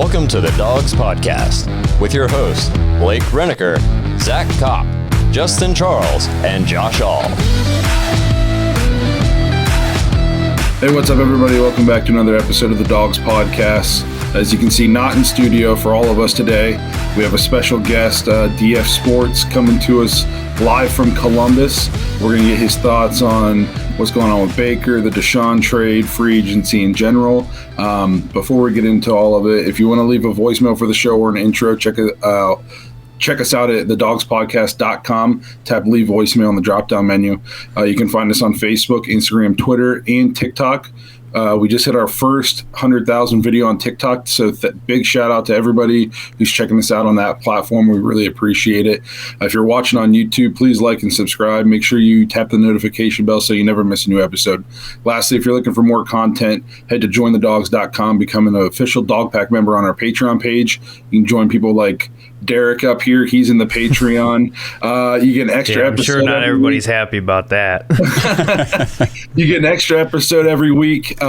Welcome to the Dawgs Podcast with your hosts, Blake Reneker, Zach Kopp, Justin Charles, and Josh All. Hey, what's up, everybody? Welcome back to another episode of the Dawgs Podcast. As you can see, not in studio for all of us today. We have a special guest, DF Sports, coming to us live from Columbus. We're going to get his thoughts on what's going on with Baker, the Deshaun trade, free agency in general. Before we get into all of it, if you want to leave a voicemail for the show or an intro, check us out at thedawgspodcast.com. Tap leave voicemail on the drop-down menu. You can find us on Facebook, Instagram, Twitter, and TikTok. We just hit our first 100,000 video on TikTok, so big shout out to everybody who's checking us out on that platform. We really appreciate it. If you're watching on YouTube, please like and subscribe. Make sure you tap the notification bell so you never miss a new episode. Lastly, if you're looking for more content, head to jointhedawgs.com, become an official Dog Pack member on our Patreon page. You can join people like Derek up here. He's in the Patreon. You get an extra episode. I'm sure not everybody's happy about that. You get an extra episode every week.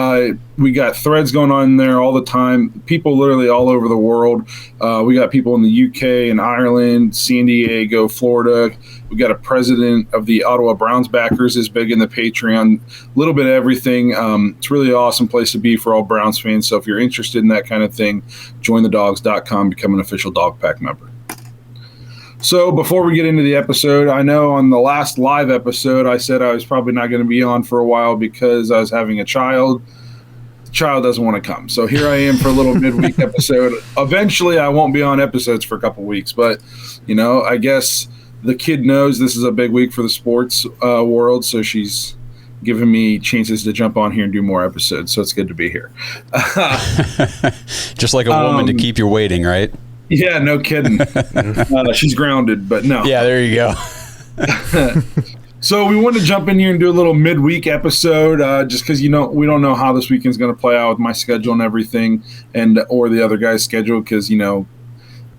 We got threads going on in there all the time. People literally all over the world. We got people in the UK and Ireland, San Diego, Florida. We got a president of the Ottawa Browns backers is big in the Patreon. A little bit of everything. It's really an awesome place to be for all Browns fans. So if you're interested in that kind of thing, jointhedawgs.com, become an official Dog Pack member. So before we get into the episode, I know on the last live episode, I said I was probably not going to be on for a while because I was having a child. The child doesn't want to come. So here I am for a little midweek episode. Eventually, I won't be on episodes for a couple weeks, but, you know, I guess the kid knows this is a big week for the sports world, so she's giving me chances to jump on here and do more episodes, so it's good to be here. Just like a woman to keep you waiting, right? Yeah, no kidding. She's grounded, but no. Yeah, there you go. So we wanted to jump in here and do a little midweek episode, just because we don't know how this weekend's going to play out with my schedule and everything, or the other guy's schedule, because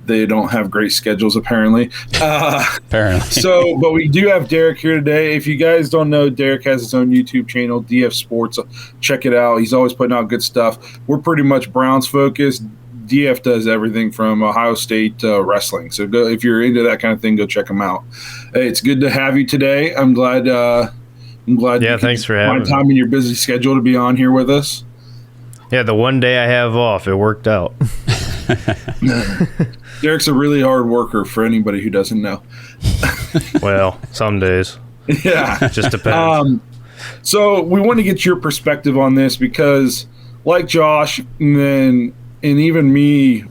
they don't have great schedules apparently. Apparently. So, but we do have Derek here today. If you guys don't know, Derek has his own YouTube channel, DF Sports. Check it out. He's always putting out good stuff. We're pretty much Browns focused. DF does everything from Ohio State wrestling. So go, if you're into that kind of thing, go check him out. Hey, it's good to have you today. I'm glad. Yeah, thanks for having me. Find time in your busy schedule to be on here with us. Yeah, the one day I have off, it worked out. Derek's a really hard worker for anybody who doesn't know. Well, some days. Yeah. Just depends. So we want to get your perspective on this because, like Josh and even me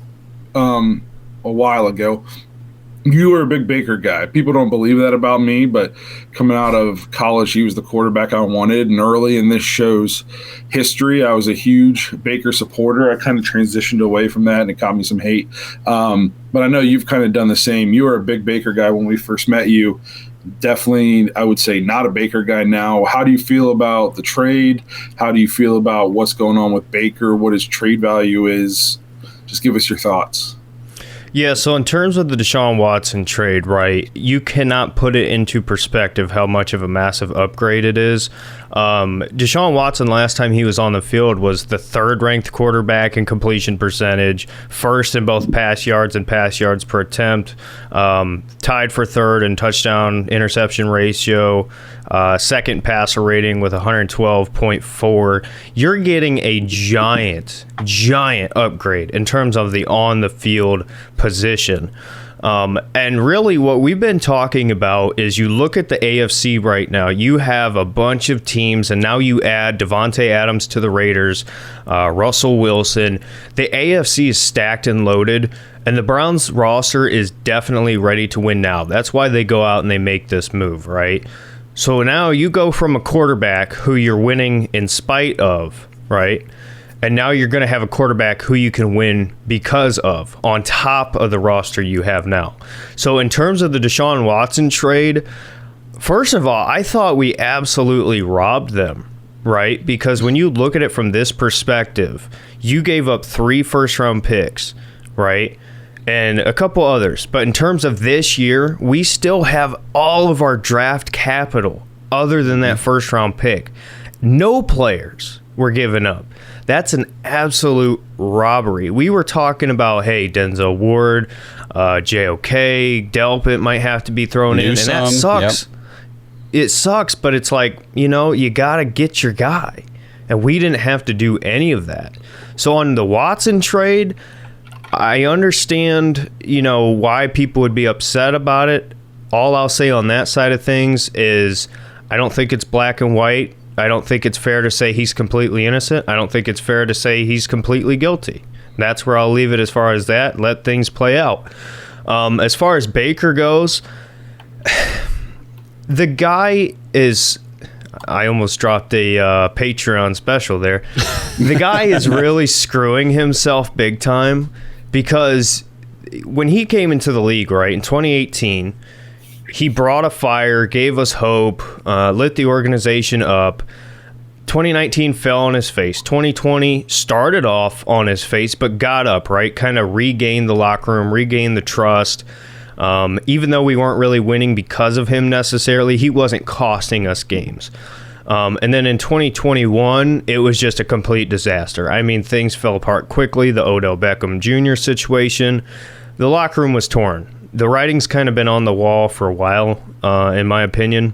a while ago, you were a big Baker guy. People don't believe that about me, but coming out of college, he was the quarterback I wanted. And early in this show's history, I was a huge Baker supporter. I kind of transitioned away from that, and it got me some hate. But I know you've kind of done the same. You were a big Baker guy when we first met you. Definitely, I would say, not a Baker guy now. How do you feel about the trade? How do you feel about what's going on with Baker? What his trade value is? Just give us your thoughts. Yeah, so in terms of the Deshaun Watson trade, right, you cannot put it into perspective how much of a massive upgrade it is. Deshaun Watson, last time he was on the field, was the third-ranked quarterback in completion percentage, first in both pass yards and pass yards per attempt, tied for third in touchdown-interception ratio, second passer rating with 112.4. You're getting a giant upgrade in terms of the on-the-field position. And really what we've been talking about is you look at the AFC right now, you have a bunch of teams, and now you add Devontae Adams to the Raiders, Russell Wilson. The AFC is stacked and loaded, and the Browns roster is definitely ready to win now. That's why they go out and they make this move, right? So now you go from a quarterback who you're winning in spite of, right? And now you're going to have a quarterback who you can win because of, on top of the roster you have now. So in terms of the Deshaun Watson trade, first of all, I thought we absolutely robbed them, right? Because when you look at it from this perspective, you gave up 3 first-round picks, right? And a couple others. But in terms of this year, we still have all of our draft capital other than that first-round pick. No players we're giving up. That's an absolute robbery. We were talking about, hey, Denzel Ward, JOK, Delpit might have to be thrown in, and that sucks. Yep. It sucks, but it's like, you got to get your guy. And we didn't have to do any of that. So on the Watson trade, I understand, why people would be upset about it. All I'll say on that side of things is I don't think it's black and white. I don't think it's fair to say he's completely innocent. I don't think it's fair to say he's completely guilty. That's where I'll leave it as far as that. Let things play out. As far as Baker goes, the guy is... I almost dropped a Patreon special there. The guy is really screwing himself big time because when he came into the league, right, in 2018... he brought a fire, gave us hope, lit the organization up. 2019 fell on his face. 2020 started off on his face, but got up, right? Kind of regained the locker room, regained the trust. Even though we weren't really winning because of him necessarily, he wasn't costing us games. And then in 2021, it was just a complete disaster. I mean, things fell apart quickly. The Odell Beckham Jr. situation. The locker room was torn. The writing's kind of been on the wall for a while, in my opinion.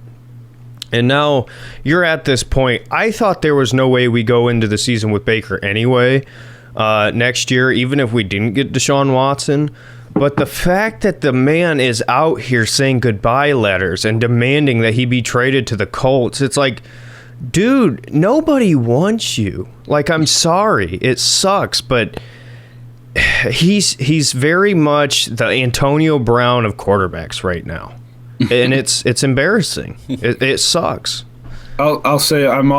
And now you're at this point. I thought there was no way we go into the season with Baker anyway next year, even if we didn't get Deshaun Watson. But the fact that the man is out here saying goodbye letters and demanding that he be traded to the Colts, it's like, dude, nobody wants you. Like, I'm sorry. It sucks, but... He's very much the Antonio Brown of quarterbacks right now, and it's embarrassing. It sucks. I'll say I'm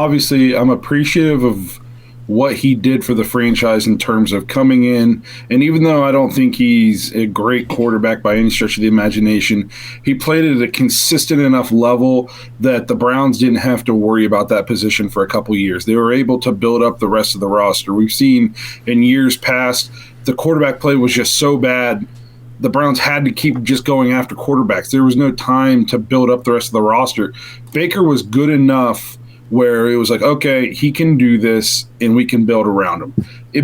appreciative of what he did for the franchise in terms of coming in, and even though I don't think he's a great quarterback by any stretch of the imagination, he played at a consistent enough level that the Browns didn't have to worry about that position for a couple years. They were able to build up the rest of the roster. We've seen in years past the quarterback play was just so bad, the Browns had to keep just going after quarterbacks. There was no time to build up the rest of the roster. Baker was good enough where it was like, okay, he can do this, and we can build around him. He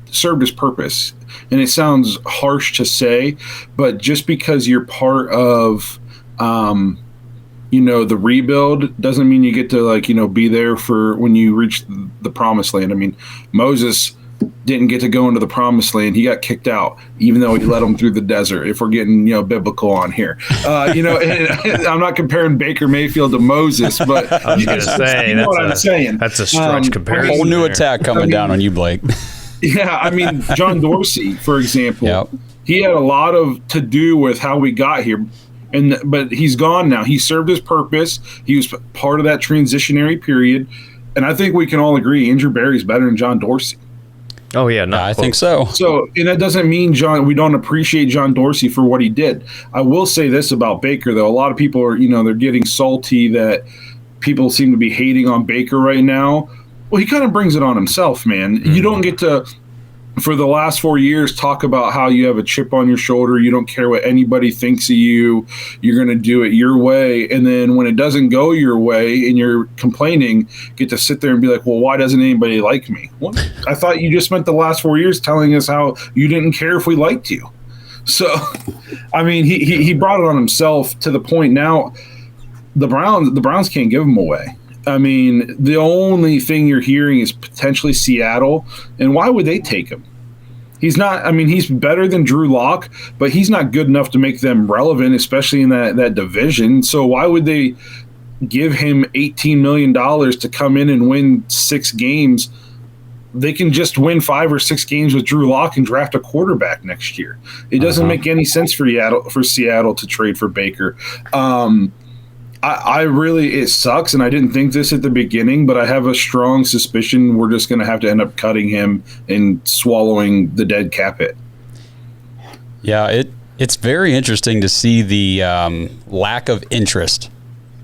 served his purpose, and it sounds harsh to say, but just because you're part of, the rebuild doesn't mean you get to be there for when you reach the promised land. I mean, Moses didn't get to go into the promised land. He got kicked out, even though he led him through the desert, if we're getting, biblical on here. And I'm not comparing Baker Mayfield to Moses, but I was going to say, what I'm saying. That's a stretch comparison. A whole new attack coming down on you, Blake. Yeah, I mean, John Dorsey, for example, yep. He had a lot to do with how we got here. But he's gone now. He served his purpose. He was part of that transitionary period. And I think we can all agree Andrew Berry's better than John Dorsey. Oh, yeah. I think so. And that doesn't mean we don't appreciate John Dorsey for what he did. I will say this about Baker, though. A lot of people are, they're getting salty that people seem to be hating on Baker right now. Well, he kind of brings it on himself, man. Mm-hmm. You don't get to, for the last 4 years, talk about how you have a chip on your shoulder. You don't care what anybody thinks of you. You're going to do it your way. And then when it doesn't go your way and you're complaining, get to sit there and be like, well, why doesn't anybody like me? Well, I thought you just spent the last 4 years telling us how you didn't care if we liked you. So, I mean, he brought it on himself to the point now the Browns can't give him away. I mean, the only thing you're hearing is potentially Seattle, and why would they take him? He's not – I mean, he's better than Drew Lock, but he's not good enough to make them relevant, especially in that division. So why would they give him $18 million to come in and win 6 games? They can just win 5 or 6 games with Drew Lock and draft a quarterback next year. It doesn't make any sense for Seattle to trade for Baker. It sucks, and I didn't think this at the beginning, but I have a strong suspicion we're just going to have to end up cutting him and swallowing the dead cap hit. Yeah, it's very interesting to see the lack of interest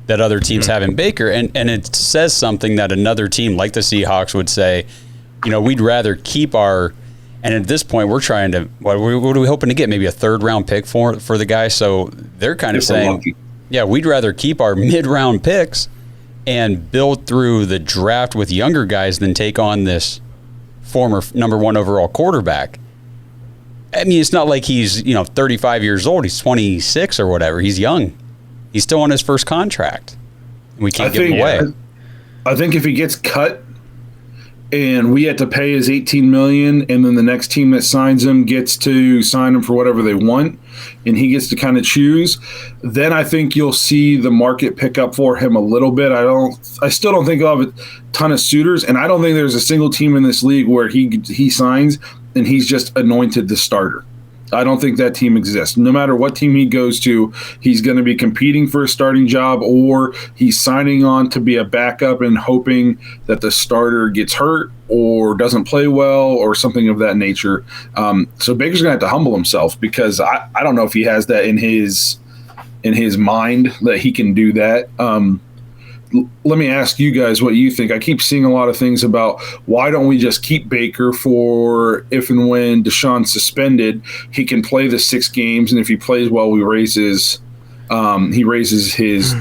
that other teams have in Baker, and it says something that another team like the Seahawks would say, we'd rather keep our – and at this point, we're trying to – what are we hoping to get? Maybe a third-round pick for the guy? So they're kind of saying – yeah, we'd rather keep our mid-round picks and build through the draft with younger guys than take on this former number 1 overall quarterback. I mean, it's not like he's 35 years old. He's 26 or whatever. He's young. He's still on his first contract. We can't give him away. I think if he gets cut and we had to pay his $18 million, and then the next team that signs him gets to sign him for whatever they want, and he gets to kind of choose, then I think you'll see the market pick up for him a little bit. I still don't think he'll have a ton of suitors, and I don't think there's a single team in this league where he signs and he's just anointed the starter. I don't think that team exists. No matter what team he goes to, he's going to be competing for a starting job, or he's signing on to be a backup and hoping that the starter gets hurt or doesn't play well or something of that nature. So Baker's going to have to humble himself, because I don't know if he has that in his mind that he can do that. Let me ask you guys what you think. I keep seeing a lot of things about why don't we just keep Baker for if and when Deshaun's suspended, he can play the 6 games, and if he plays well, he raises his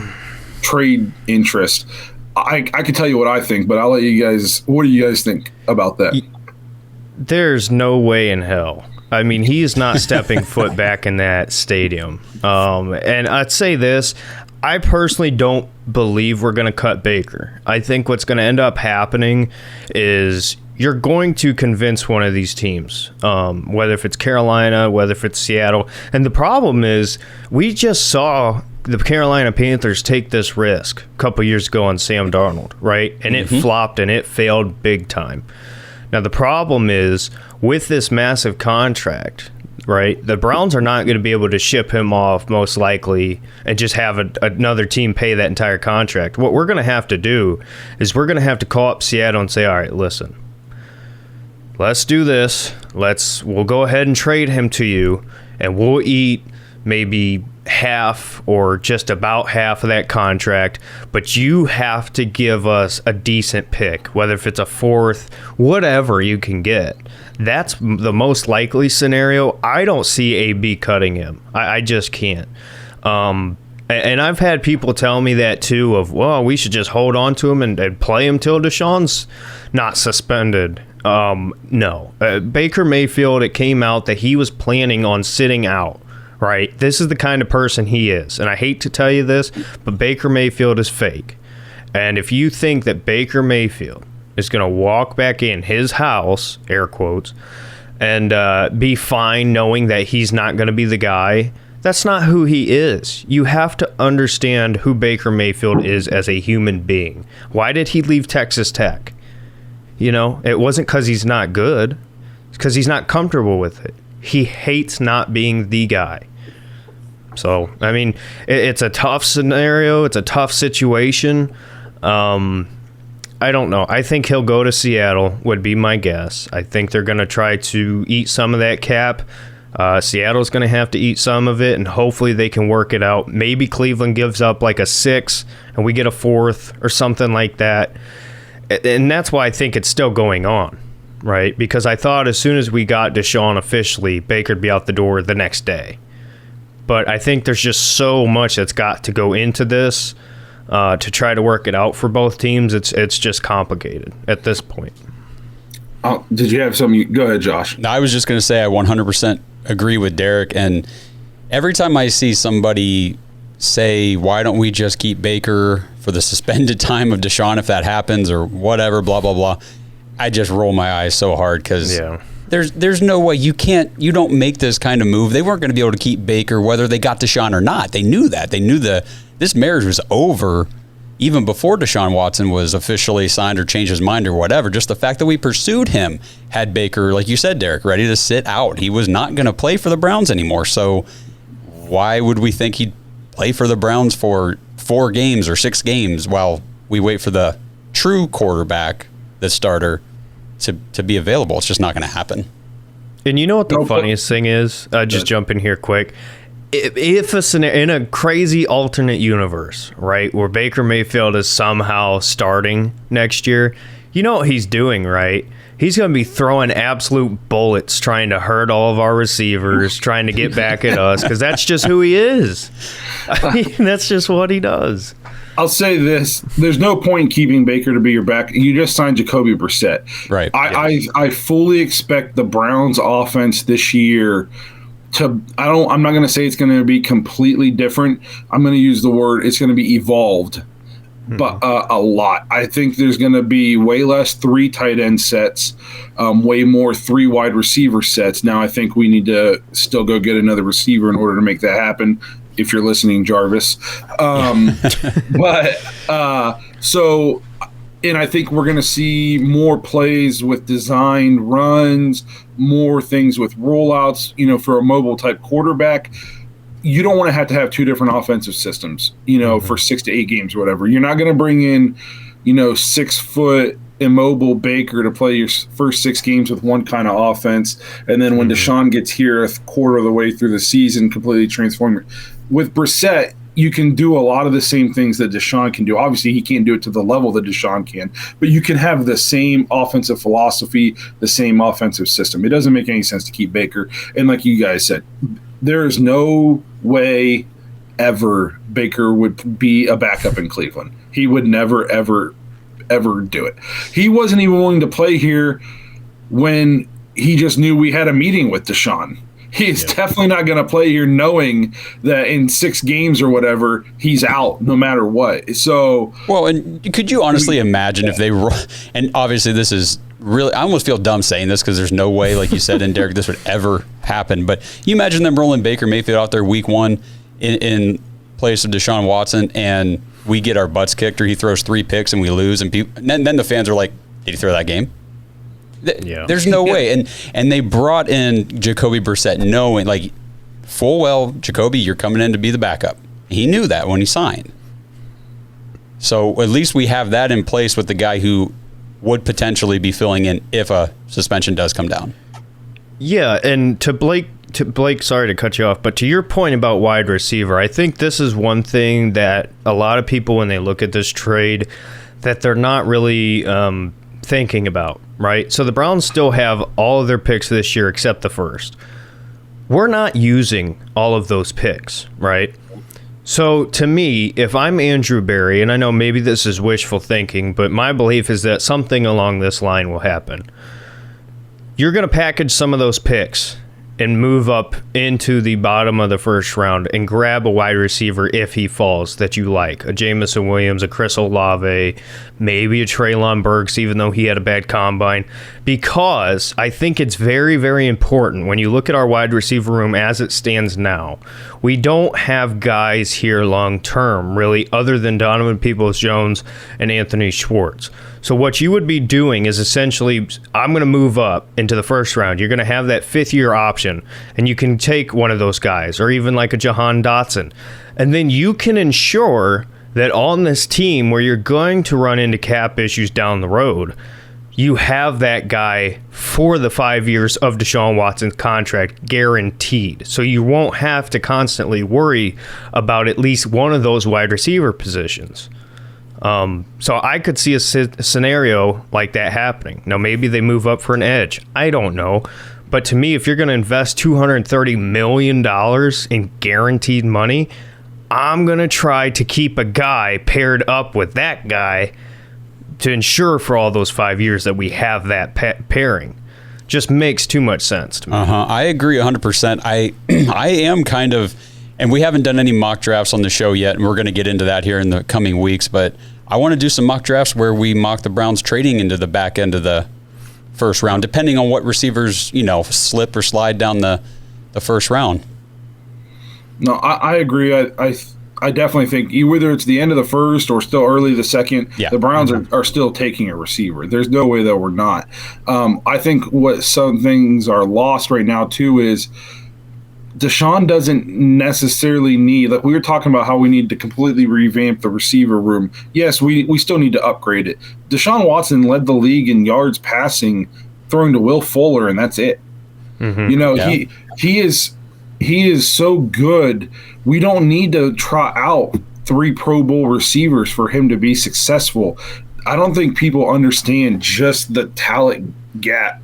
trade interest. I can tell you what I think, but I'll let you guys. What do you guys think about that? There's no way in hell. I mean, he's not stepping foot back in that stadium. And I'd say this. I personally don't believe we're going to cut Baker. I think what's going to end up happening is you're going to convince one of these teams, whether if it's Carolina, whether if it's Seattle. And the problem is we just saw the Carolina Panthers take this risk a couple years ago on Sam Darnold, right? And it flopped and it failed big time. Now, the problem is with this massive contract, right, the Browns are not going to be able to ship him off most likely and just have another team pay that entire contract. What we're going to have to do is we're going to have to call up Seattle and say, all right, listen, let's do this. We'll go ahead and trade him to you, and we'll eat maybe half or just about half of that contract, but you have to give us a decent pick, whether if it's a 4th, whatever you can get. That's the most likely scenario. I don't see AB cutting him. I just can't. And I've had people tell me that too, of, well, we should just hold on to him and play him till Deshaun's not suspended. No. Baker Mayfield, it came out that he was planning on sitting out, right? This is the kind of person he is. And I hate to tell you this, but Baker Mayfield is fake. And if you think that Baker Mayfield is going to walk back in his house, air quotes, and be fine knowing that he's not going to be the guy, that's not who he is. You have to understand who Baker Mayfield is as a human being. Why did he leave Texas Tech? It wasn't because he's not good. It's because he's not comfortable with it. He hates not being the guy. So, I mean, it's a tough scenario. It's a tough situation. I don't know. I think he'll go to Seattle, would be my guess. I think they're going to try to eat some of that cap. Seattle's going to have to eat some of it, and hopefully they can work it out. Maybe Cleveland gives up like a 6, and we get a 4th or something like that. And that's why I think it's still going on, right? Because I thought as soon as we got Deshaun officially, Baker'd be out the door the next day. But I think there's just so much that's got to go into this. To try to work it out for both teams, it's just complicated at this point. Did you have something? Go ahead, Josh. I was just going to say I 100% agree with Derek. And every time I see somebody say, why don't we just keep Baker for the suspended time of Deshaun if that happens or whatever, blah, blah, blah, I just roll my eyes so hard because there's no way you don't make this kind of move. They weren't going to be able to keep Baker whether they got Deshaun or not. They knew that. They knew this marriage was over even before Deshaun Watson was officially signed or changed his mind or whatever. Just the fact that we pursued him had Baker, like you said, Derek, ready to sit out. He was not going to play for the Browns anymore. So why would we think he'd play for the Browns for 4 games or 6 games while we wait for the true quarterback, the starter, to be available? It's just not going to happen. And you know what the funniest thing is? Just jump in here quick. If in a crazy alternate universe, right, where Baker Mayfield is somehow starting next year, you know what he's doing, right? he's going to be throwing absolute bullets trying to hurt all of our receivers, trying to get back at us, because that's just who he is. I mean, that's just what he does. I'll say this. There's no point in keeping Baker to be your back. You just signed Jacoby Brissett. Right. I fully expect the Browns offense this year I'm not going to say it's going to be completely different. I'm going to use the word it's going to be evolved, but a lot. I think there's going to be way less 3 tight end sets, way more 3 wide receiver sets. Now I think we need to still go get another receiver in order to make that happen. If you're listening, Jarvis. And I think we're going to see more plays with designed runs, more things with rollouts, for a mobile type quarterback. You don't want to have 2 different offensive systems, for 6 to 8 games or whatever. You're not going to bring in, 6-foot immobile Baker to play your first 6 games with one kind of offense. And then when Deshaun gets here a quarter of the way through the season, completely transform it. With Brissett, you can do a lot of the same things that Deshaun can do. Obviously, he can't do it to the level that Deshaun can, but you can have the same offensive philosophy, the same offensive system. It doesn't make any sense to keep Baker. And like you guys said, there is no way ever Baker would be a backup in Cleveland. He would never, ever, ever do it. He wasn't even willing to play here when he just knew we had a meeting with Deshaun. He's definitely not going to play here knowing that in 6 games or whatever, he's out no matter what. So, well, and could you honestly imagine if they – and obviously this is really – I almost feel dumb saying this because there's no way, like you said, in Derek, this would ever happen. But you imagine them rolling Baker Mayfield out there week 1 in place of Deshaun Watson, and we get our butts kicked or he throws 3 picks and we lose, and then the fans are like, did he throw that game? There's no way. And they brought in Jacoby Brissett knowing, like, full well, Jacoby, you're coming in to be the backup. He knew that when he signed. So at least we have that in place with the guy who would potentially be filling in if a suspension does come down. Yeah, and to Blake, sorry to cut you off, but to your point about wide receiver, I think this is one thing that a lot of people, when they look at this trade, that they're not really thinking about, right? So the Browns still have all of their picks this year except the first. We're not using all of those picks, right? So to me, if I'm Andrew Berry, and I know maybe this is wishful thinking, but my belief is that something along this line will happen. You're going to package some of those picks and move up into the bottom of the first round and grab a wide receiver if he falls that you like. A Jamison Williams, a Chris Olave, maybe a Treylon Burks, even though he had a bad combine. Because I think it's very, very important when you look at our wide receiver room as it stands now. We don't have guys here long term, really, other than Donovan Peoples-Jones and Anthony Schwartz. So what you would be doing is essentially, I'm going to move up into the first round. You're going to have that 5th-year option, and you can take one of those guys, or even like a Jahan Dotson. And then you can ensure that on this team where you're going to run into cap issues down the road, you have that guy for the 5 years of Deshaun Watson's contract guaranteed. So you won't have to constantly worry about at least one of those wide receiver positions. So I could see a scenario like that happening. Now, maybe they move up for an edge. I don't know. But to me, if you're going to invest $230 million in guaranteed money, I'm going to try to keep a guy paired up with that guy to ensure for all those 5 years that we have that pairing. Just makes too much sense to me. I agree 100%. I am kind of, and we haven't done any mock drafts on the show yet, and we're going to get into that here in the coming weeks, but I want to do some mock drafts where we mock the Browns trading into the back end of the first round, depending on what receivers, slip or slide down the first round. No, I agree. I definitely think whether it's the end of the first or still early the second, the Browns are still taking a receiver. There's no way that we're not. I think what some things are lost right now, too, is Deshaun doesn't necessarily need, like we were talking about how we need to completely revamp the receiver room. Yes, we still need to upgrade it. Deshaun Watson led the league in yards passing, throwing to Will Fuller, and that's it. Mm-hmm. He is so good. We don't need to try out 3 Pro Bowl receivers for him to be successful. I don't think people understand just the talent gap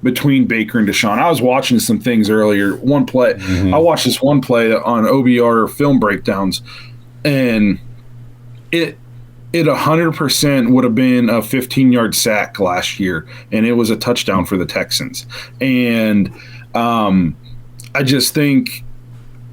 between Baker and Deshaun. I was watching some things earlier. One play, I watched this one play on OBR film breakdowns, and it 100% would have been a 15-yard sack last year, and it was a touchdown for the Texans. And I just think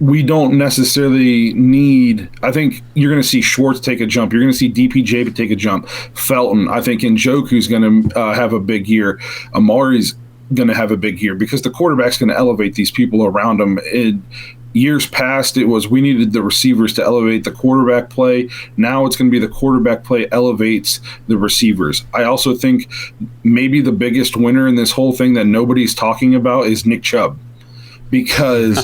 we don't necessarily need – I think you're going to see Schwartz take a jump. You're going to see DPJ take a jump. Felton, I think Njoku's going to have a big year. Amari's going to have a big year because the quarterback's going to elevate these people around him. Years past, it was we needed the receivers to elevate the quarterback play. Now it's going to be the quarterback play elevates the receivers. I also think maybe the biggest winner in this whole thing that nobody's talking about is Nick Chubb, because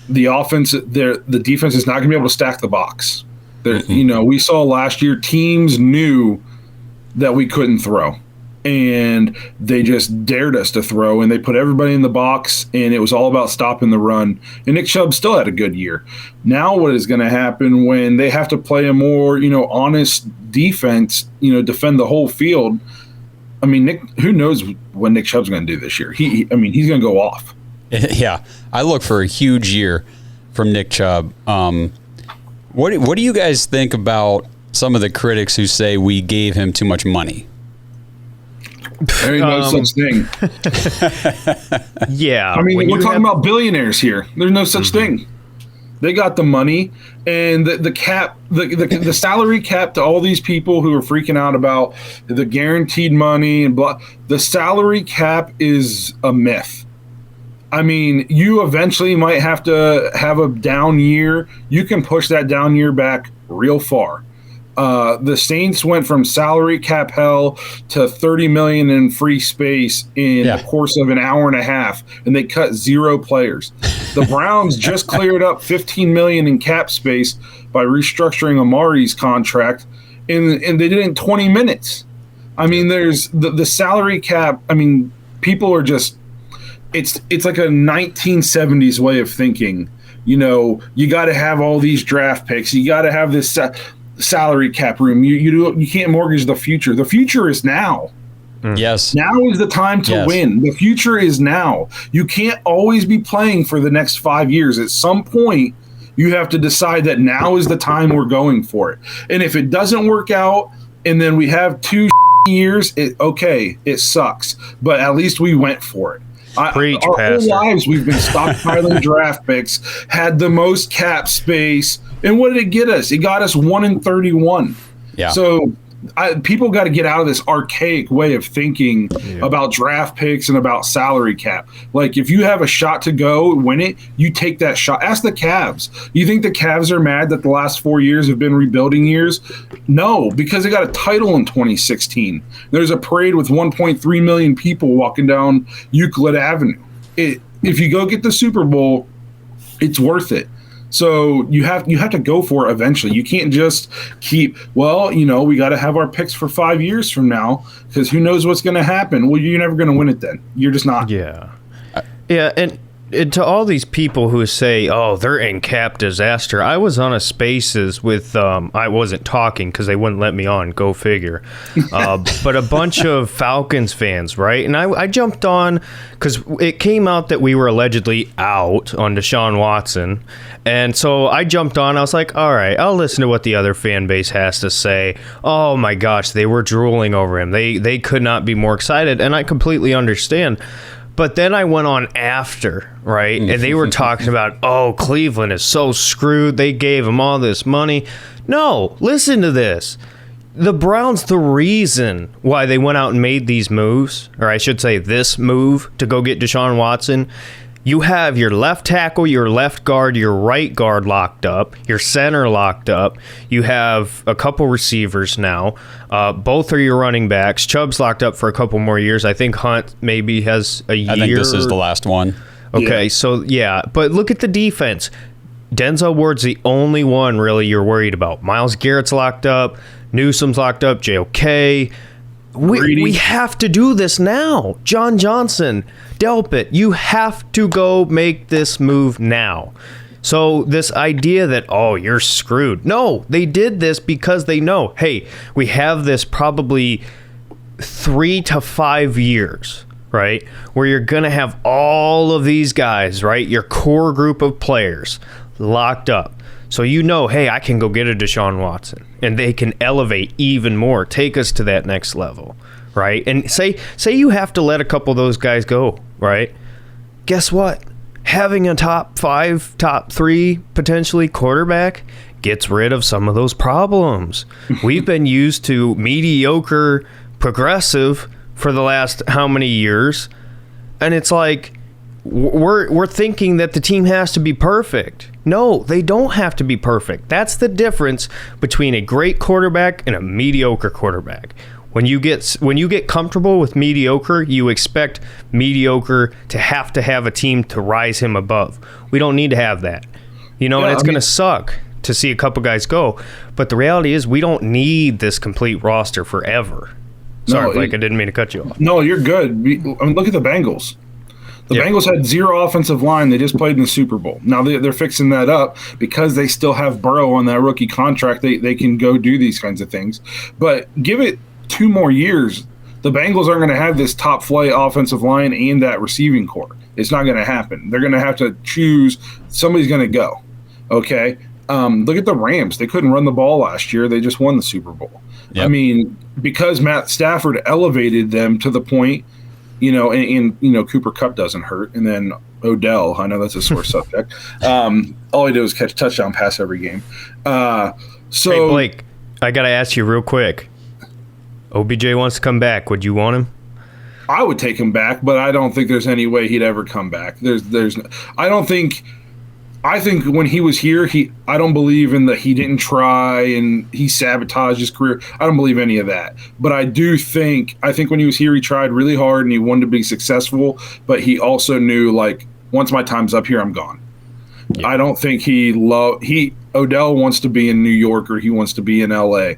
the offense, the defense is not going to be able to stack the box. We saw last year teams knew that we couldn't throw, and they just dared us to throw, and they put everybody in the box, and it was all about stopping the run. And Nick Chubb still had a good year. Now what is going to happen when they have to play a more, honest defense, defend the whole field? I mean, who knows what Nick Chubb's going to do this year? He's going to go off. Yeah, I look for a huge year from Nick Chubb. What do you guys think about some of the critics who say we gave him too much money? There ain't no such thing. Yeah. I mean, we're talking about billionaires here. There's no such thing. They got the money, and the cap, the salary cap to all these people who are freaking out about the guaranteed money and blah. The salary cap is a myth. I mean, you eventually might have to have a down year. You can push that down year back real far. The Saints went from salary cap hell to $30 million in free space in the course of an hour and a half, and they cut 0 players. The Browns just cleared up $15 million in cap space by restructuring Amari's contract, and they did it in 20 minutes. I mean, there's the salary cap. I mean, people are just it's like a 1970s way of thinking. You got to have all these draft picks. You got to have this salary cap room. You can't mortgage the future. The future is now. Yes. Now is the time to win. The future is now. You can't always be playing for the next 5 years. At some point, you have to decide that now is the time we're going for it. And if it doesn't work out, and then we have 2 years, it sucks. But at least we went for it. Our whole lives we've been stockpiling draft picks, had the most cap space, and what did it get us? It got us 1 in 31. Yeah. So people got to get out of this archaic way of thinking about draft picks and about salary cap. Like, if you have a shot to go win it, you take that shot. Ask the Cavs. You think the Cavs are mad that the last 4 years have been rebuilding years? No, because they got a title in 2016. There's a parade with 1.3 million people walking down Euclid Avenue. If you go get the Super Bowl, it's worth it. So you have to go for it eventually. You can't just keep, we got to have our picks for 5 years from now, because who knows what's going to happen. Well, you're never going to win it then. You're just not. Yeah. Yeah, and to all these people who say, they're in cap disaster, I was on a Spaces with, I wasn't talking because they wouldn't let me on, go figure, but a bunch of Falcons fans, right? And I jumped on because it came out that we were allegedly out on Deshaun Watson. And so I jumped on. I was like, all right, I'll listen to what the other fan base has to say. Oh, my gosh, they were drooling over him. They could not be more excited, and I completely understand. But then I went on after, right? And they were talking about, Cleveland is so screwed. They gave him all this money. No, listen to this. The Browns, the reason why they went out and made these moves, or I should say this move to go get Deshaun Watson, you have your left tackle, your left guard, your right guard locked up, your center locked up. You have a couple receivers now. Both are your running backs. Chubb's locked up for a couple more years. I think Hunt maybe has a year. I think this is the last one. Okay, so but look at the defense. Denzel Ward's the only one really you're worried about. Myles Garrett's locked up. Newsom's locked up. JOK. We have to do this now. John Johnson, Delpit, you have to go make this move now. So this idea that, you're screwed. No, they did this because they know, hey, we have this probably 3 to 5 years, right, where you're going to have all of these guys, right, your core group of players locked up. So hey, I can go get a Deshaun Watson, and they can elevate even more, take us to that next level, right? And say you have to let a couple of those guys go, right? Guess what? Having a top 5, top 3 potentially quarterback gets rid of some of those problems. We've been used to mediocre progressive for the last how many years, and it's like we're thinking that the team has to be perfect. No, they don't have to be perfect. That's the difference between a great quarterback and a mediocre quarterback. When you get comfortable with mediocre, you expect mediocre to have a team to rise him above. We don't need to have that. And it's going to suck to see a couple guys go. But the reality is we don't need this complete roster forever. Sorry, Blake, I didn't mean to cut you off. No, you're good. I mean, look at the Bengals. The Bengals had 0 offensive line. They just played in the Super Bowl. Now they're fixing that up because they still have Burrow on that rookie contract. They can go do these kinds of things. But give it 2 more years, the Bengals aren't going to have this top flight offensive line and that receiving core. It's not going to happen. They're going to have to choose. Somebody's going to go. Okay? Look at the Rams. They couldn't run the ball last year. They just won the Super Bowl. Yep. I mean, because Matt Stafford elevated them to the point, and Cooper Kupp doesn't hurt. And then Odell, I know that's a sore subject. All he did was catch a touchdown pass every game. Hey, Blake, I got to ask you real quick. OBJ wants to come back. Would you want him? I would take him back, but I don't think there's any way he'd ever come back. I think when he was here, I don't believe in he didn't try and he sabotaged his career. I don't believe any of that. But I think when he was here, he tried really hard and he wanted to be successful, but he also knew, once my time's up here, I'm gone. Yeah. I don't think Odell wants to be in New York or he wants to be in LA,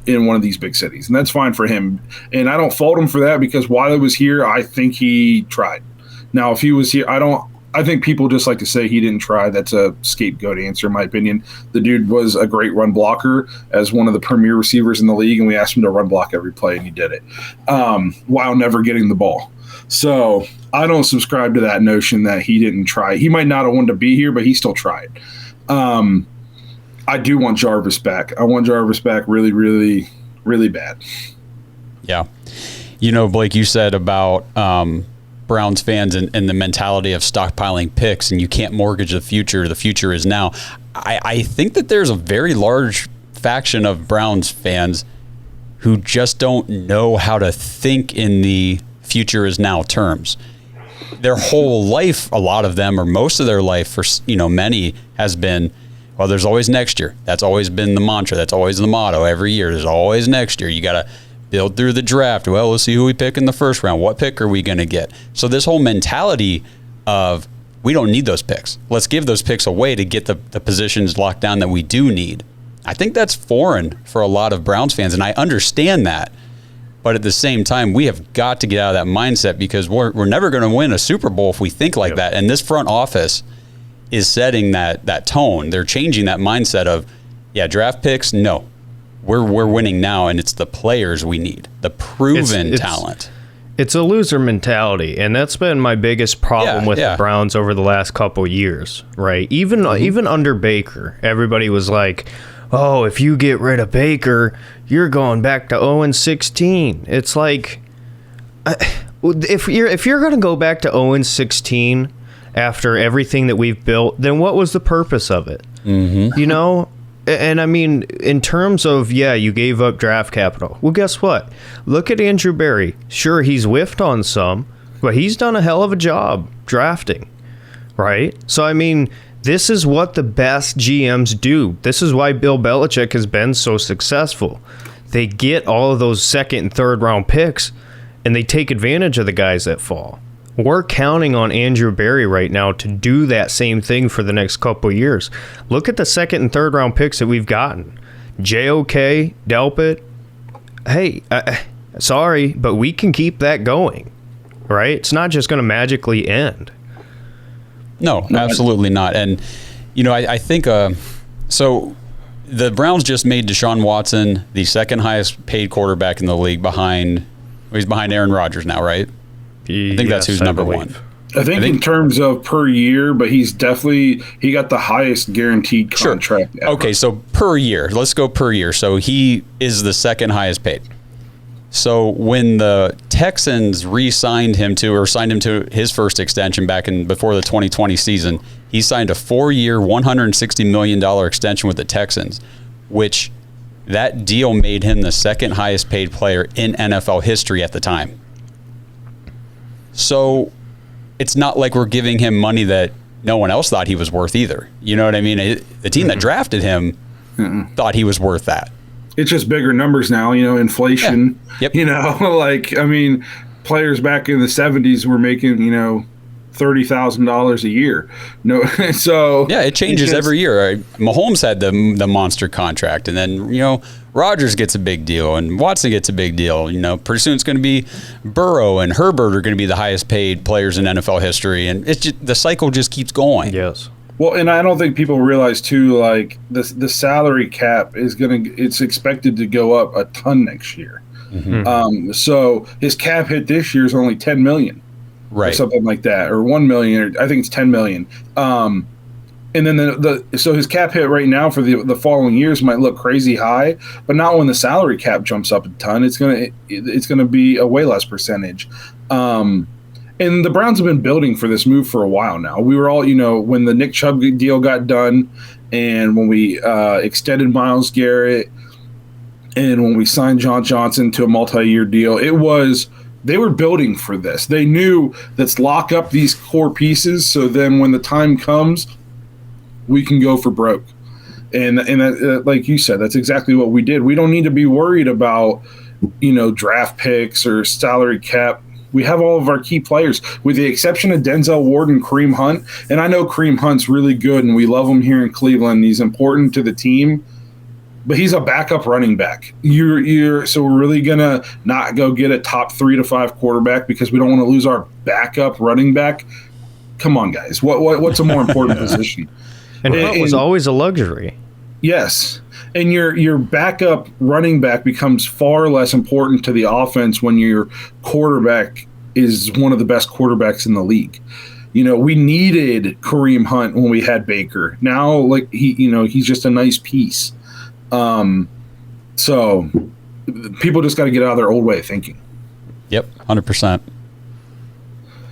in one of these big cities. And that's fine for him. And I don't fault him for that because while he was here, I think he tried. Now, if he was here, I think people just like to say he didn't try. That's a scapegoat answer, in my opinion. The dude was a great run blocker as one of the premier receivers in the league, and we asked him to run block every play, and he did it while never getting the ball. So I don't subscribe to that notion that he didn't try. He might not have wanted to be here, but he still tried. I do want Jarvis back. I want Jarvis back really, really, really bad. Yeah. Blake, you said about Browns fans and the mentality of stockpiling picks, and you can't mortgage the future. The future is now. I think that there's a very large faction of Browns fans who just don't know how to think in the future is now terms. Their whole life, a lot of them, or most of their life, for many, has been, well, there's always next year. That's always been the mantra. That's always the motto every year. There's always next year. You got to build through the draft. Well, let's see who we pick in the first round. What pick are we going to get? So this whole mentality of we don't need those picks. Let's give those picks away to get the positions locked down that we do need. I think that's foreign for a lot of Browns fans, and I understand that. But at the same time, we have got to get out of that mindset because we're never going to win a Super Bowl if we think like that. And this front office is setting that tone. They're changing that mindset of, draft picks, no. We're winning now, and it's the players we need, the proven talent. It's a loser mentality, and that's been my biggest problem with the Browns over the last couple years, right? Even under Baker, everybody was like, oh, if you get rid of Baker, you're going back to 0-16. It's like, if you're going to go back to 0-16 after everything that we've built, then what was the purpose of it? Mm-hmm. And I mean, in terms of, you gave up draft capital. Well, guess what? Look at Andrew Berry. Sure, he's whiffed on some, but he's done a hell of a job drafting, right? So, I mean, this is what the best GMs do. This is why Bill Belichick has been so successful. They get all of those second and third round picks, and they take advantage of the guys that fall. We're counting on Andrew Berry right now to do that same thing for the next couple of years. Look at the second and third round picks that we've gotten. JOK, Delpit. Hey, sorry, but we can keep that going, right? It's not just going to magically end. No, absolutely not. And, I think so the Browns just made Deshaun Watson the second highest paid quarterback in the league he's behind Aaron Rodgers now, right? I think that's who's number one. I think in terms of per year, but he got the highest guaranteed contract ever. Okay, so per year. Let's go per year. So he is the second highest paid. So when the Texans signed him to his first extension before the 2020 season, he signed a 4-year, $160 million extension with the Texans, which that deal made him the second highest paid player in NFL history at the time. So it's not like we're giving him money that no one else thought he was worth either. You know what I mean? The team that drafted him thought he was worth that. It's just bigger numbers now, inflation. Yeah. Yep. Players back in the 70s were making, $30,000 a year. No, so yeah, it changes every year. Mahomes had the monster contract, and then Rodgers gets a big deal, and Watson gets a big deal. Pretty soon it's going to be Burrow and Herbert are going to be the highest paid players in NFL history, and the cycle just keeps going. Yes. Well, and I don't think people realize too, like the salary cap it's expected to go up a ton next year. Mm-hmm. So his cap hit this year is only $10 million, right? Or something like that, or $1 million. Or I think it's $10 million. And then so his cap hit right now for the following years might look crazy high, but not when the salary cap jumps up a ton. It's gonna be a way less percentage. And the Browns have been building for this move for a while now. We were all, when the Nick Chubb deal got done, and when we extended Myles Garrett, and when we signed John Johnson to a multi-year deal, they were building for this. They knew, let's lock up these core pieces, so then when the time comes, we can go for broke. And that, like you said, that's exactly what we did. We don't need to be worried about, draft picks or salary cap. We have all of our key players, with the exception of Denzel Ward and Kareem Hunt. And I know Kareem Hunt's really good, and we love him here in Cleveland. He's important to the team, but he's a backup running back. So we're really gonna not go get a top 3 to 5 quarterback because we don't want to lose our backup running back. Come on, guys. What's a more important position? And Hunt was always a luxury. Yes. And your backup running back becomes far less important to the offense when your quarterback is one of the best quarterbacks in the league. We needed Kareem Hunt when we had Baker. Now, he's just a nice piece. So people just got to get out of their old way of thinking. Yep, 100%.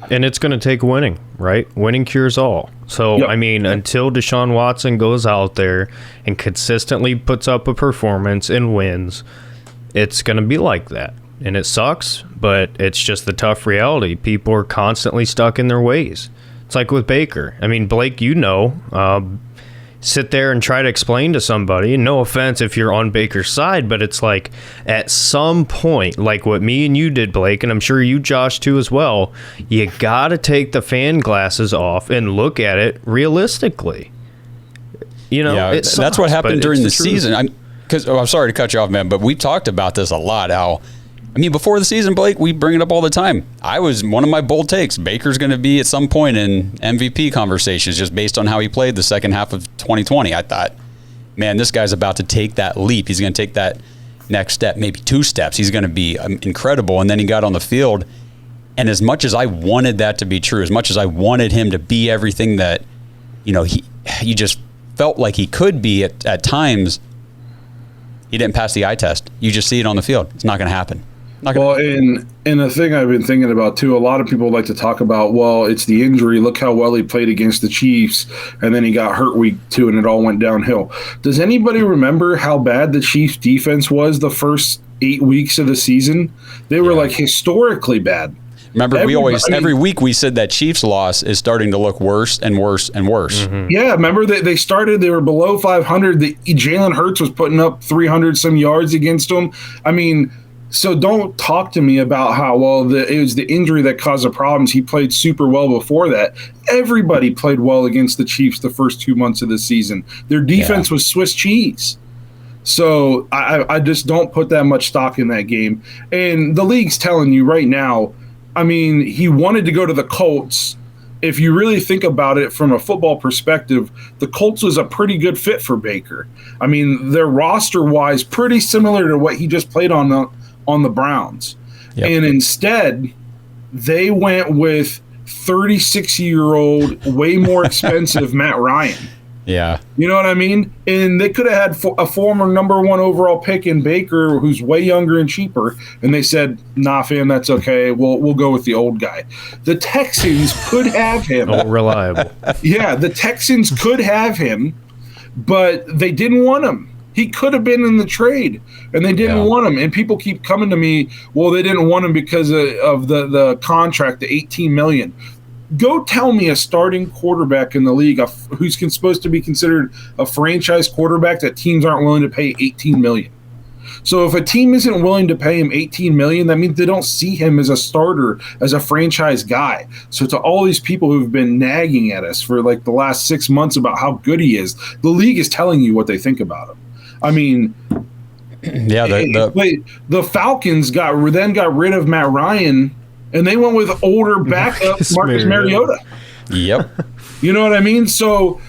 And it's going to take winning, right? Winning cures all. So, yep. Until Deshaun Watson goes out there and consistently puts up a performance and wins, it's going to be like that. And it sucks, but it's just the tough reality. People are constantly stuck in their ways. It's like with Baker. Blake, sit there and try to explain to somebody, no offense if you're on Baker's side, but it's like at some point, like what me and you did, Blake, and I'm sure you, Josh, too, as well, you got to take the fan glasses off and look at it realistically. It sucks, that's what happened during the season. I'm sorry to cut you off, man, but we talked about this a lot, how before the season, Blake, we bring it up all the time. One of my bold takes, Baker's going to be at some point in MVP conversations just based on how he played the second half of 2020. I thought, man, this guy's about to take that leap. He's going to take that next step, maybe 2 steps. He's going to be incredible. And then he got on the field. And as much as I wanted that to be true, as much as I wanted him to be everything that, he just felt like he could be at times, he didn't pass the eye test. You just see it on the field. It's not going to happen. Well, and the thing I've been thinking about, too, a lot of people like to talk about, well, it's the injury. Look how well he played against the Chiefs, and then he got hurt week 2, and it all went downhill. Does anybody remember how bad the Chiefs' defense was the first 8 weeks of the season? They were, historically bad. Remember, every week we said that Chiefs loss is starting to look worse and worse and worse. Mm-hmm. Yeah, remember they were below 500. Jalen Hurts was putting up 300-some yards against them. So don't talk to me about how, it was the injury that caused the problems. He played super well before that. Everybody played well against the Chiefs the first 2 months of the season. Their defense was Swiss cheese. So I just don't put that much stock in that game. And the league's telling you right now, he wanted to go to the Colts, if you really think about it from a football perspective, the Colts was a pretty good fit for Baker. I mean, their roster-wise, pretty similar to what he just played on the Browns. Yep. And instead, they went with 36-year-old, way more expensive Matt Ryan. Yeah. You know what I mean? And they could have had a former number 1 overall pick in Baker who's way younger and cheaper, and they said, nah, fam, that's okay. We'll go with the old guy. The Texans could have him. Oh, reliable. Yeah, the Texans could have him, but they didn't want him. He could have been in the trade, and they didn't want him. And people keep coming to me, well, they didn't want him because of the contract, the $18 million. Go tell me a starting quarterback in the league who's supposed to be considered a franchise quarterback that teams aren't willing to pay $18 million. So if a team isn't willing to pay him $18 million, that means they don't see him as a starter, as a franchise guy. So to all these people who've been nagging at us for like the last 6 months about how good he is, the league is telling you what they think about him. I mean, yeah, the Falcons got rid of Matt Ryan, and they went with older backup Marcus Mariota. Yep. You know what I mean? So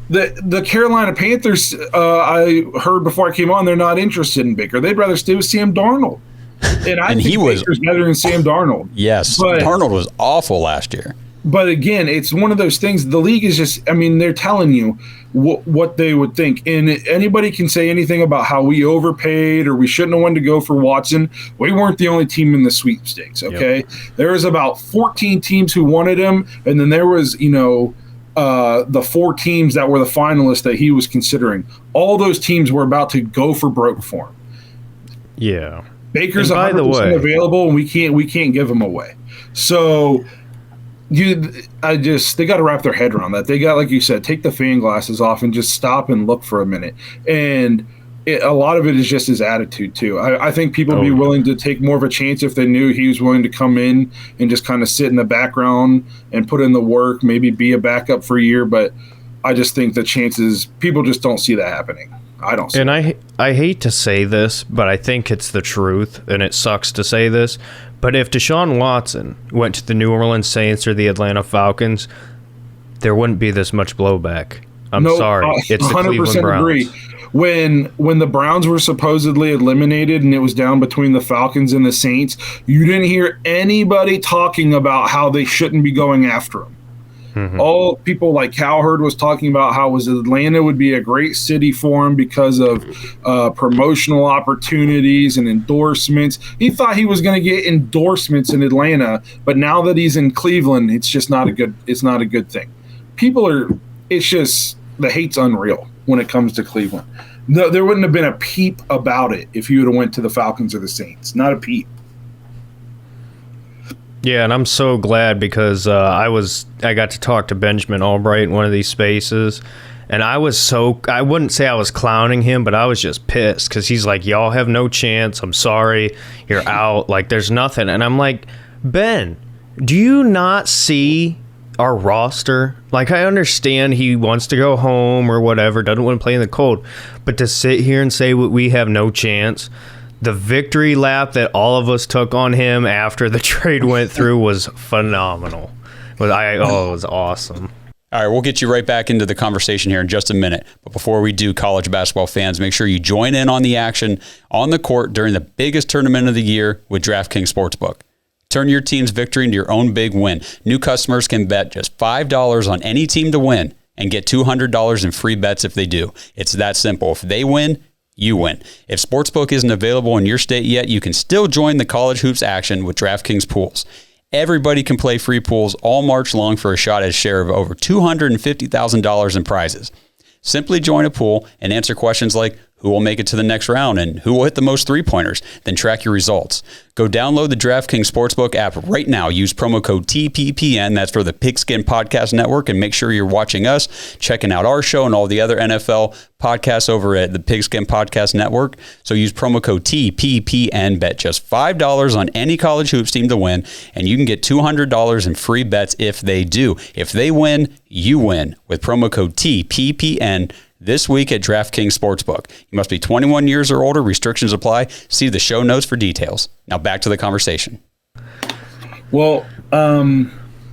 the Carolina Panthers, I heard before I came on, they're not interested in Baker. They'd rather stay with Sam Darnold. And I think he was Baker's better than Sam Darnold. Yes, but Darnold was awful last year. But again, it's one of those things. The league is just, I mean, they're telling you what they would think. And anybody can say anything about how we overpaid or we shouldn't have wanted to go for Watson. We weren't the only team in the sweepstakes, okay? Yep. There was about 14 teams who wanted him, and then there was, the 4 teams that were the finalists that he was considering. All those teams were about to go for broke for him. Yeah. Baker's 100% available, and we can't give him away. So they got to wrap their head around that. They got, like you said, take the fan glasses off and just stop and look for a minute. And a lot of it is just his attitude too. I think people would be willing to take more of a chance if they knew he was willing to come in and just kind of sit in the background and put in the work, maybe be a backup for a year. But I just think the chances, people just don't see that happening. I don't see and I hate to say this, but I think it's the truth, and it sucks to say this. But if Deshaun Watson went to the New Orleans Saints or the Atlanta Falcons, there wouldn't be this much blowback. I'm sorry. It's the Cleveland Browns. Agree. When the Browns were supposedly eliminated and it was down between the Falcons and the Saints, you didn't hear anybody talking about how they shouldn't be going after them. Mm-hmm. All people like Cowherd was talking about how Atlanta would be a great city for him because of promotional opportunities and endorsements. He thought he was going to get endorsements in Atlanta, but now that he's in Cleveland, it's just not a good thing. It's just the hate's unreal when it comes to Cleveland. No, there wouldn't have been a peep about it if you would have went to the Falcons or the Saints. Not a peep. Yeah, and I'm so glad because I got to talk to Benjamin Albright in one of these spaces, and I wouldn't say I was clowning him, but I was just pissed because he's like, y'all have no chance. I'm sorry. You're out. Like, there's nothing. And I'm like, Ben, do you not see our roster? Like, I understand he wants to go home or whatever, doesn't want to play in the cold, but to sit here and say we have no chance. The victory lap that all of us took on him after the trade went through was phenomenal. It was awesome. All right, we'll get you right back into the conversation here in just a minute. But before we do, college basketball fans, make sure you join in on the action on the court during the biggest tournament of the year with DraftKings Sportsbook. Turn your team's victory into your own big win. New customers can bet just $5 on any team to win and get $200 in free bets if they do. It's that simple. If they win, you win. If Sportsbook isn't available in your state yet, you can still join the college hoops action with DraftKings Pools. Everybody can play free pools all March long for a shot at a share of over $250,000 in prizes. Simply join a pool and answer questions like, who will make it to the next round and who will hit the most three-pointers? Then track your results. Go download the DraftKings Sportsbook app right now. Use promo code TPPN. That's for the Pigskin Podcast Network. And make sure you're watching us, checking out our show and all the other NFL podcasts over at the Pigskin Podcast Network. So use promo code TPPN. Bet just $5 on any college hoops team to win, and you can get $200 in free bets if they do. If they win, you win with promo code TPPN. This week at DraftKings Sportsbook. You must be 21 years or older. Restrictions apply. See the show notes for details. Now back to the conversation. Well,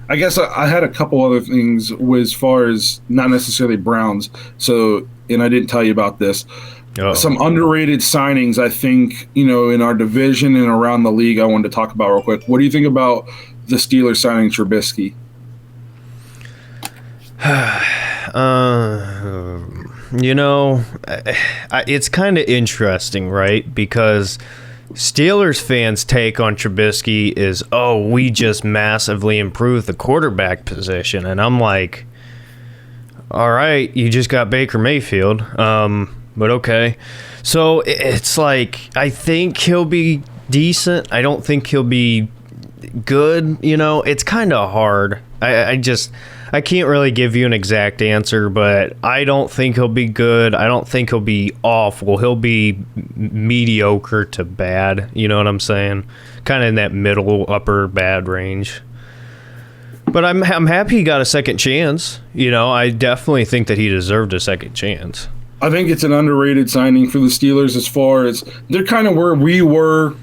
I guess I had a couple other things as far as not necessarily Browns. So, and I didn't tell you about this. Uh-oh. Some underrated signings, I think, in our division and around the league, I wanted to talk about real quick. What do you think about the Steelers signing Trubisky? It's kind of interesting, right? Because Steelers fans' take on Trubisky is, we just massively improved the quarterback position. And I'm like, all right, you just got Baker Mayfield. But okay. So it's like, I think he'll be decent. I don't think he'll be good. It's kind of hard. I can't really give you an exact answer, but I don't think he'll be good. I don't think he'll be awful. He'll be mediocre to bad. You know what I'm saying? Kind of in that middle, upper bad range. But I'm happy he got a second chance. I definitely think that he deserved a second chance. I think it's an underrated signing for the Steelers as far as they're kind of where we were,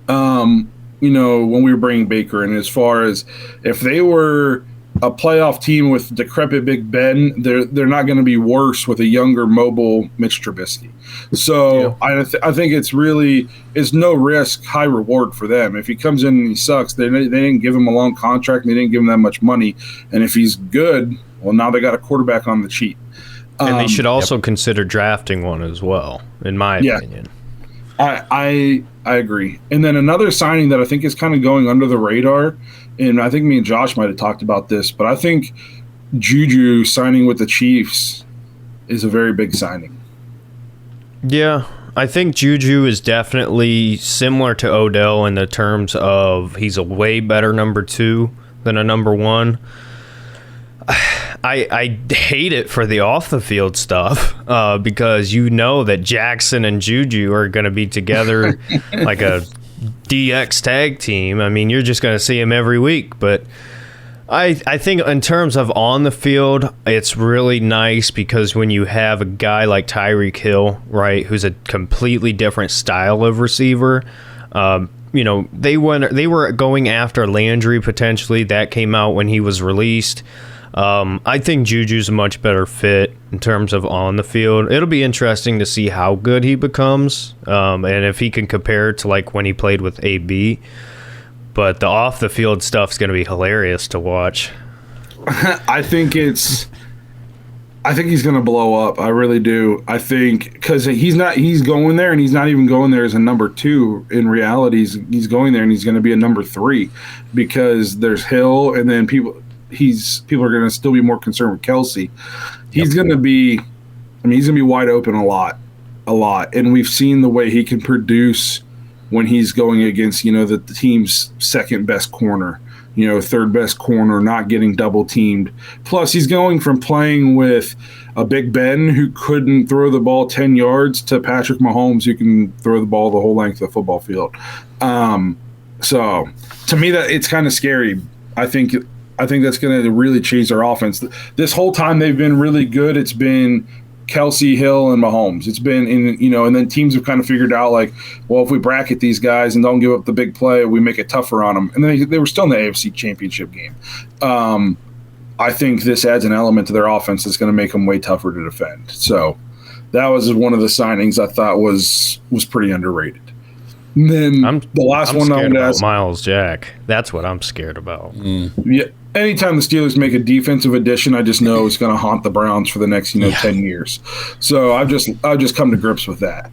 when we were bringing Baker in. As far as if they were a playoff team with decrepit Big Ben, they're not going to be worse with a younger, mobile Mitch Trubisky. So yeah. I think it's no risk, high reward for them. If he comes in and he sucks, they didn't give him a long contract and they didn't give him that much money. And if he's good, well, now they got a quarterback on the cheap. And they should also consider drafting one as well, in my opinion. I agree. And then another signing that I think is kind of going under the radar, and I think me and Josh might have talked about this, but I think Juju signing with the Chiefs is a very big signing. Yeah, I think Juju is definitely similar to Odell in the terms of he's a way better number 2 than a number 1. I hate it for the off-the-field stuff because that Jackson and Juju are going to be together like a DX tag team. I mean, you're just going to see them every week. But I think in terms of on the field, it's really nice because when you have a guy like Tyreek Hill, right, who's a completely different style of receiver, they were going after Landry potentially. That came out when he was released. I think Juju's a much better fit in terms of on the field. It'll be interesting to see how good he becomes, and if he can compare to like when he played with AB. But the off the field stuff's going to be hilarious to watch. I think he's going to blow up. I really do. I think because he's going there and he's not even going there as a number 2. In reality, he's going there and he's going to be a number 3 because there's Hill and then people are going to still be more concerned with Kelsey. He's going to be wide open a lot. And we've seen the way he can produce when he's going against, the team's second best corner, third best corner, not getting double teamed. Plus he's going from playing with a Big Ben who couldn't throw the ball 10 yards to Patrick Mahomes who can throw the ball the whole length of the football field. So to me that it's kind of scary. I think that's going to really change their offense. This whole time they've been really good. It's been Kelsey, Hill, and Mahomes. It's been and then teams have kind of figured out like, well, if we bracket these guys and don't give up the big play, we make it tougher on them. And they were still in the AFC Championship game. I think this adds an element to their offense that's going to make them way tougher to defend. So that was one of the signings I thought was pretty underrated. And then the last one I wanted to ask, Miles Jack. That's what I'm scared about. Yeah. Anytime the Steelers make a defensive addition, I just know it's going to haunt the Browns for the next 10 years. So I've just come to grips with that.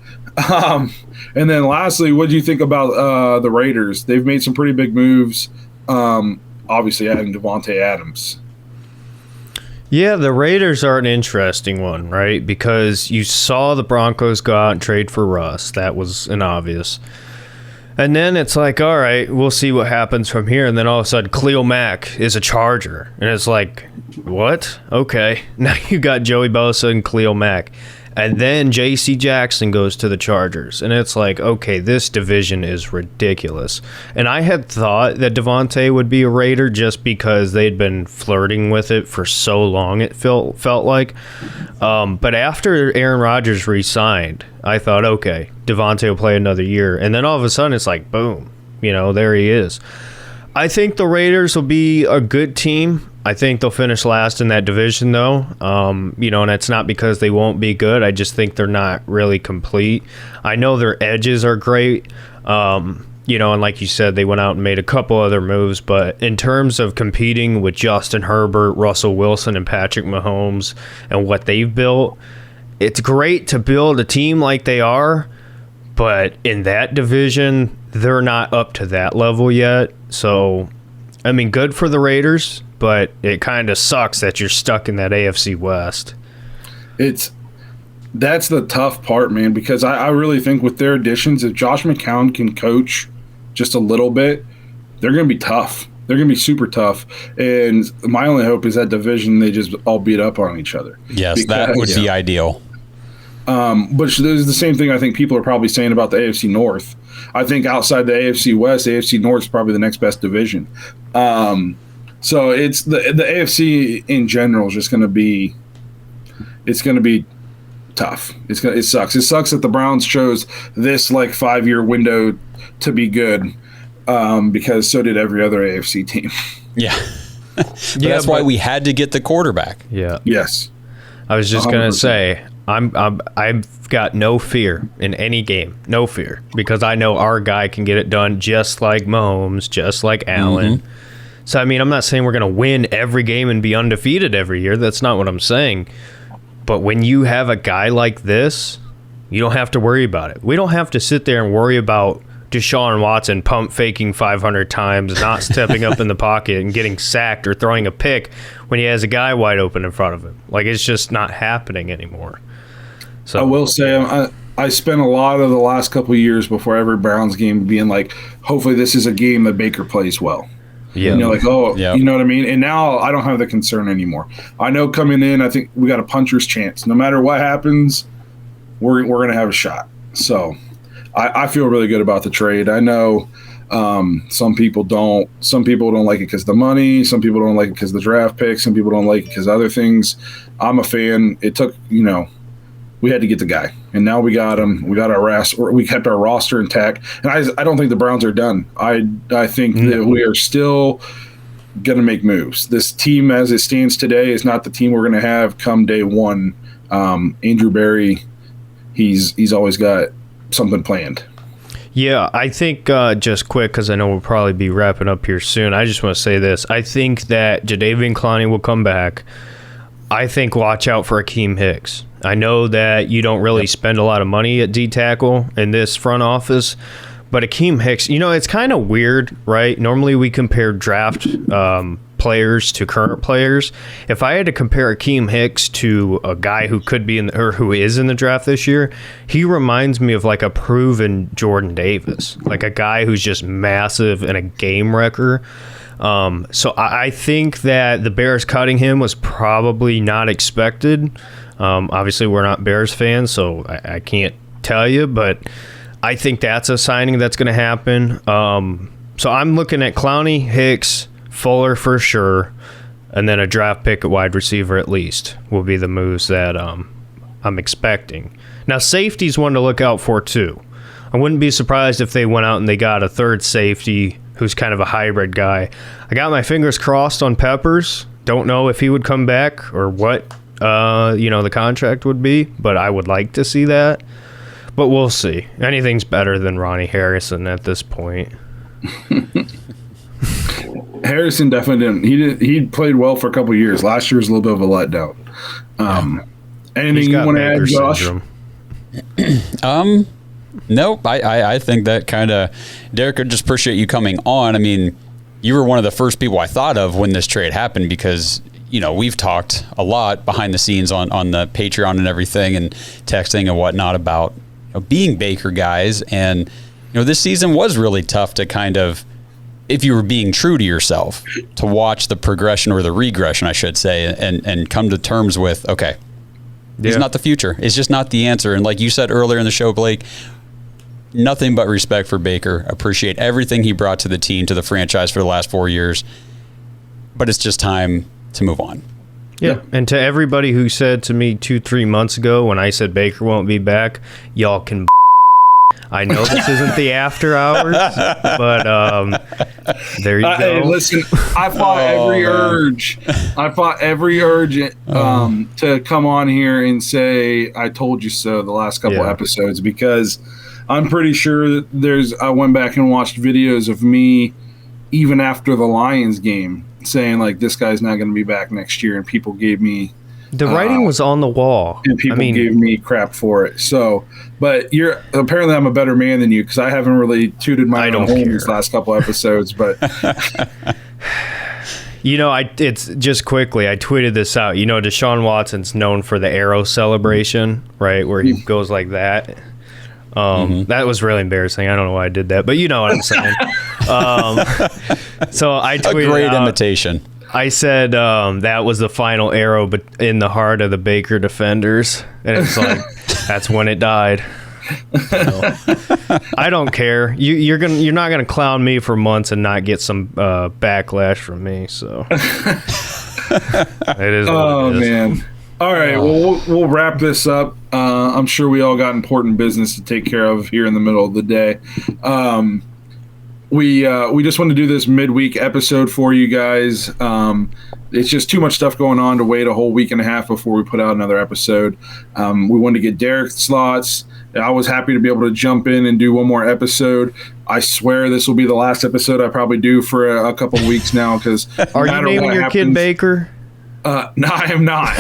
And then lastly, what do you think about the Raiders? They've made some pretty big moves. Obviously, adding Devontae Adams. Yeah, the Raiders are an interesting one, right? Because you saw the Broncos go out and trade for Russ. That was an obvious. And then it's like, all right, we'll see what happens from here. And then all of a sudden, Khalil Mack is a Charger. And it's like, what? Okay. Now you got Joey Bosa and Khalil Mack. And then J.C. Jackson goes to the Chargers. And it's like, okay, this division is ridiculous. And I had thought that Devontae would be a Raider just because they'd been flirting with it for so long, it felt like. But after Aaron Rodgers re-signed, I thought, okay, Devontae will play another year. And then all of a sudden it's like, boom, there he is. I think the Raiders will be a good team. I think they'll finish last in that division, though. And it's not because they won't be good. I just think they're not really complete. I know their edges are great. And like you said, they went out and made a couple other moves. But in terms of competing with Justin Herbert, Russell Wilson, and Patrick Mahomes and what they've built, it's great to build a team like they are. But in that division, they're not up to that level yet. So, good for the Raiders, but it kind of sucks that you're stuck in that AFC West. That's the tough part, man, because I really think with their additions, if Josh McCown can coach just a little bit, they're going to be tough. They're going to be super tough. And my only hope is that division, they just all beat up on each other. Yes, that would be ideal. But there's the same thing I think people are probably saying about the AFC North. I think outside the AFC West, the AFC North is probably the next best division. So it's the AFC in general is just going to be tough. It sucks. It sucks that the Browns chose this 5-year window to be good, because so did every other AFC team. Yeah. That's why we had to get the quarterback. Yeah. Yes. I was just going to say, I've got no fear in any game. No fear. Because I know our guy can get it done just like Mahomes, just like Allen. Mm-hmm. So, I'm not saying we're going to win every game and be undefeated every year. That's not what I'm saying. But when you have a guy like this, you don't have to worry about it. We don't have to sit there and worry about Deshaun Watson pump faking 500 times, not stepping up in the pocket and getting sacked or throwing a pick when he has a guy wide open in front of him. It's just not happening anymore. So I will say I spent a lot of the last couple of years before every Browns game being hopefully this is a game that Baker plays well. Yeah. And you're yeah. You know what I mean? And now I don't have the concern anymore. I know coming in, I think we got a puncher's chance. No matter what happens, we're going to have a shot. So I feel really good about the trade. I know some people don't. Some people don't like it because of the money. Some people don't like it because of the draft picks. Some people don't like it because of other things. I'm a fan. It took, we had to get the guy, and now we got him. We got we kept our roster intact, and I don't think the Browns are done. I think that we are still going to make moves. This team, as it stands today, is not the team we're going to have come day one. Andrew Berry, he's always got something planned. Yeah, I think just quick, because I know we'll probably be wrapping up here soon. I just want to say this: I think that Jadeveon Clowney will come back. I think watch out for Akeem Hicks. I know that you don't really spend a lot of money at D-tackle in this front office, but Akeem Hicks, it's kind of weird, right? Normally we compare draft players to current players. If I had to compare Akeem Hicks to a guy who could be who is in the draft this year, he reminds me of a proven Jordan Davis, a guy who's just massive and a game wrecker. So I think that the Bears cutting him was probably not expected. Obviously, we're not Bears fans, so I can't tell you, but I think that's a signing that's going to happen. So I'm looking at Clowney, Hicks, Fuller for sure, and then a draft pick at wide receiver at least will be the moves that I'm expecting. Now, safety's one to look out for, too. I wouldn't be surprised if they went out and they got a third safety who's kind of a hybrid guy. I got my fingers crossed on Peppers. Don't know if he would come back or what the contract would be, but I would like to see that. But we'll see. Anything's better than Ronnie Harrison at this point. Harrison definitely didn't. He played well for a couple of years. Last year was a little bit of a letdown. Anything you want to add, Josh? Nope. I think that kind of, Derek, I just appreciate you coming on. You were one of the first people I thought of when this trade happened because, we've talked a lot behind the scenes on the Patreon and everything and texting and whatnot about being Baker guys. And, this season was really tough to kind of, if you were being true to yourself, to watch the progression or the regression, I should say, and come to terms with, okay, he's not the future. It's just not the answer. And like you said earlier in the show, Blake, nothing but respect for Baker. Appreciate everything he brought to the team, to the franchise for the last 4 years. But it's just time to move on. Yeah. And to everybody who said to me 2-3 months ago when I said Baker won't be back, y'all can I know this isn't the after hours, but there you go. Hey, listen, I fought every urge. I fought every urge to come on here and say I told you so the last couple episodes, because I'm pretty sure that I went back and watched videos of me even after the Lions game saying like this guy's not going to be back next year, and people gave me the writing was on the wall, and people gave me crap for it. So, but apparently I'm a better man than you, because I haven't really tooted my own horn these last couple episodes. But it's just quickly. I tweeted this out. Deshaun Watson's known for the arrow celebration, right, where he goes like that. That was really embarrassing. I don't know why I did that, but you know what I'm saying. So I tweeted a great imitation. I said that was the final arrow, but in the heart of the Baker defenders, and it's like that's when it died. So, I don't care. You're not gonna clown me for months and not get some backlash from me. So it is. Oh what it is. Man. All right. Well, we'll wrap this up. I'm sure we all got important business to take care of here in the middle of the day. We just want to do this midweek episode for you guys. It's just too much stuff going on to wait a whole week and a half before we put out another episode. We wanted to get Derek's slots. I was happy to be able to jump in and do one more episode. I swear this will be the last episode I probably do for a couple weeks now, because are you naming your kid Baker? No, I am not.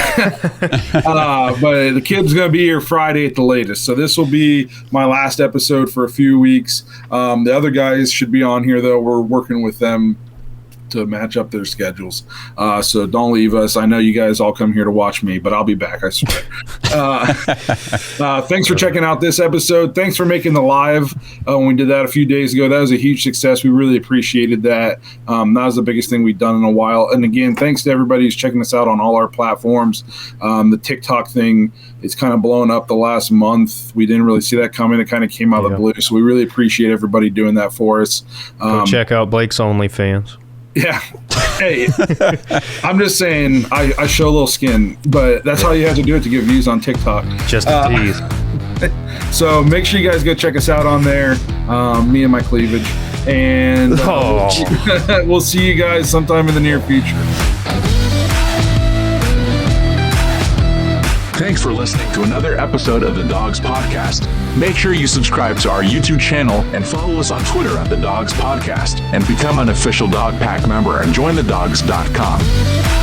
But the kid's going to be here Friday at the latest. So this will be my last episode for a few weeks. The other guys should be on here, though. We're working with them to match up their schedules. So don't leave us. I know you guys all come here to watch me, but I'll be back, I swear. Thanks for checking out this episode. Thanks for making the live when we did that a few days ago. That was a huge success. We really appreciated that. That was the biggest thing we've done in a while. And again, thanks to everybody who's checking us out on all our platforms. The TikTok thing, it's kind of blown up the last month. We didn't really see that coming. It kind of came out of the blue. So we really appreciate everybody doing that for us. Go check out Blake's OnlyFans. Yeah. Hey, I'm just saying I show a little skin, but that's how you have to do it to get views on TikTok. Just a tease. So make sure you guys go check us out on there, me and my cleavage. And we'll see you guys sometime in the near future. Thanks for listening to another episode of the Dawgs Podcast. Make sure you subscribe to our YouTube channel and follow us on Twitter at the Dawgs Podcast, and become an official Dog Pack member and join thedawgs.com.